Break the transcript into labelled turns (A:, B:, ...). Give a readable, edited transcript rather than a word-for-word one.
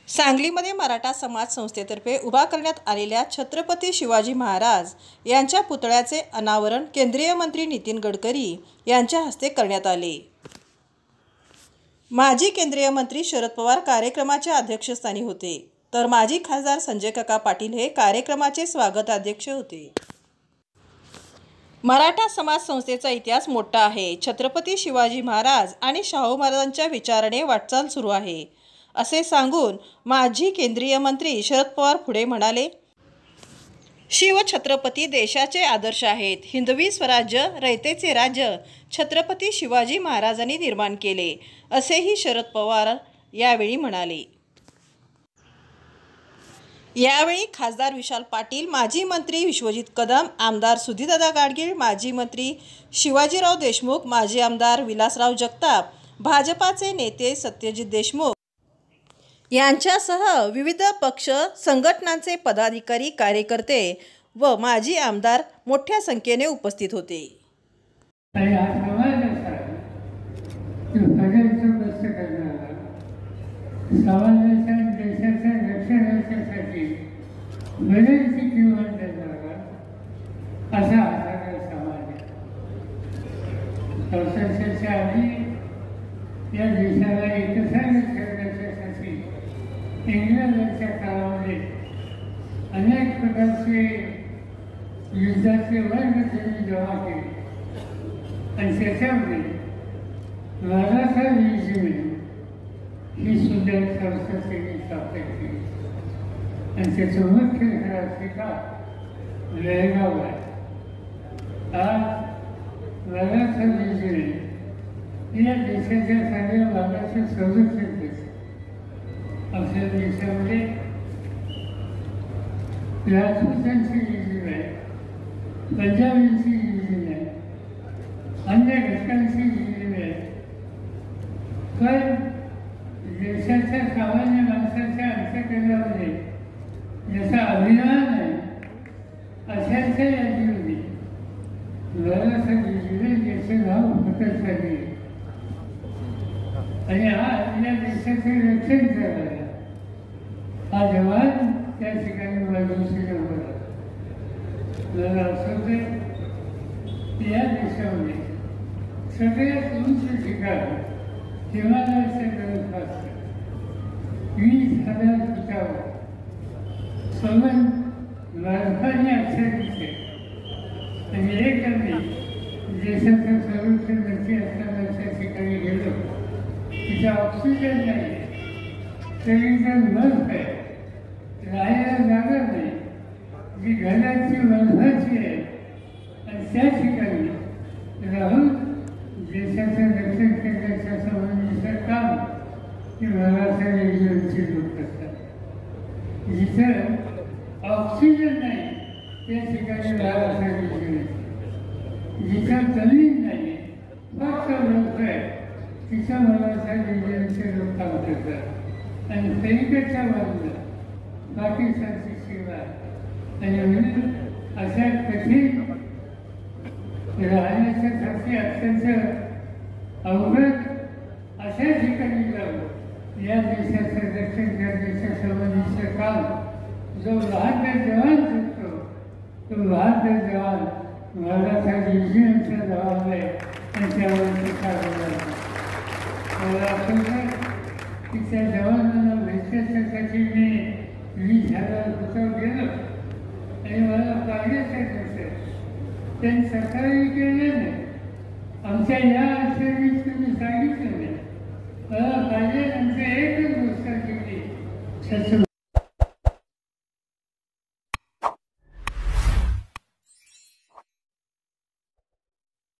A: सांगलीमध्ये मराठा समाज संस्थेतर्फे उभा करण्यात आलेल्या छत्रपती शिवाजी महाराज यांच्या पुतळ्याचे अनावरण केंद्रीय मंत्री नितीन गडकरी यांच्या हस्ते करण्यात आले। माजी केंद्रीय मंत्री शरद पवार कार्यक्रमाच्या अध्यक्षस्थानी होते, तर माजी खासदार संजय काका पाटील हे कार्यक्रमाचे स्वागताध्यक्ष होते। मराठा समाज संस्थेचा इतिहास मोठा आहे। छत्रपती शिवाजी महाराज आणि शाहू महाराजांच्या विचाराने वाटचाल सुरू आहे, असे सांगून माजी केंद्रीय मंत्री शरद पवार पुढे म्हणाले, शिवछत्रपती देशाचे आदर्श आहेत। हिंदवी स्वराज्य रयतेचे राज्य छत्रपती शिवाजी महाराजांनी निर्माण केले, असेही शरद पवार यावेळी म्हणाले। यावेळी खासदार विशाल पाटील, माजी मंत्री विश्वजित कदम, आमदार सुधीरदादा गाडगीळ, माजी मंत्री शिवाजीराव देशमुख, माजी आमदार विलासराव जगताप, भाजपाचे नेते सत्यजित देशमुख यांच्यासह विविध पक्ष संघटनांचे पदाधिकारी, कार्यकर्ते व माजी आमदार मोठ्या संख्येने उपस्थित होते।
B: या देशाला एकसारखे ठेवण्यासाठी इंग्रजांच्या काळामध्ये अनेक प्रकारचे युद्धाचे वर्ग त्यांनी जमा केले आणि त्याच्यामध्ये मराठा रेजिमेंट ही सुद्धा एक संस्था त्यांनी स्थापन केली आणि त्याचं मुख्य ठिकाण जळगाव आहे। आज मराठा रेजिमेंट या देशाच्या सगळ्या भागाचे संरक्षण करते। आपल्या देशामध्ये राजपूतांची रेजिमेंट आहे, पंजाबींची रेजिमेंट आहे, अन्य घटकांची रेजिमेंट आहे, पण देशाच्या सामान्य माणसाच्या अंतःकरणामध्ये ज्याचा अभिमान आहे अशाच्या यादीमध्ये मराठा रेजिमेंट याचं नाव फक्त झाले आणि आज या देशाचे रक्षण करायला हा जवान त्या ठिकाणी मार्गदर्शन होता। मला आठवते या देशामध्ये सगळ्यात उंच ठिकाण हिमालयाचे पर्वत असतात, 20,000 फुटावर सवन बर्फाने आच्छादित आणि एक आम्ही देशाचं संरक्षण मंत्री असताना त्या ठिकाणी गेलो। तिचा ऑक्सिजन नाही, सगळीकडे बर्फ आहे, राहायला जागा नाही, जी घराची बर्फाची आहे आणि त्या ठिकाणी राहून देशाचं रक्षण करण्याच्या संबंधीचं काम हे मराठा रेजिमेंटचे लोक करतात। जिथं ऑक्सिजन नाही त्या ठिकाणी मराठा रेजिमेंट, जिथं जमीन नाही फक्त बर्फ आहे तिथं मराठा रेजिमेंटचे लोक काम करतात आणि सैनिकाच्या बाजूला पाकिस्तानची सीमा आणि म्हणून अशा कठीण राहण्यासाठी अत्यंत अवघड अशा ठिकाणी जाऊन या देशाचं रक्षण करण्याच्या संबंधीचं काम जो बहादर जवान करतो तो बहादर जवान मराठा रेजिमेंटचा जवान आहे आणि त्यावरती काम मला आठवतं की त्या जवानांना भेटण्यासाठी मी 20,000 फुटावर गेलो आणि मला पाहण्याचं नसेल त्यांनी सकाळी केलं नाही, आमच्या या आश्रमीत तुम्ही सांगितलं नाही, मला पाहिजे आमच्या एकच गोष्ट केली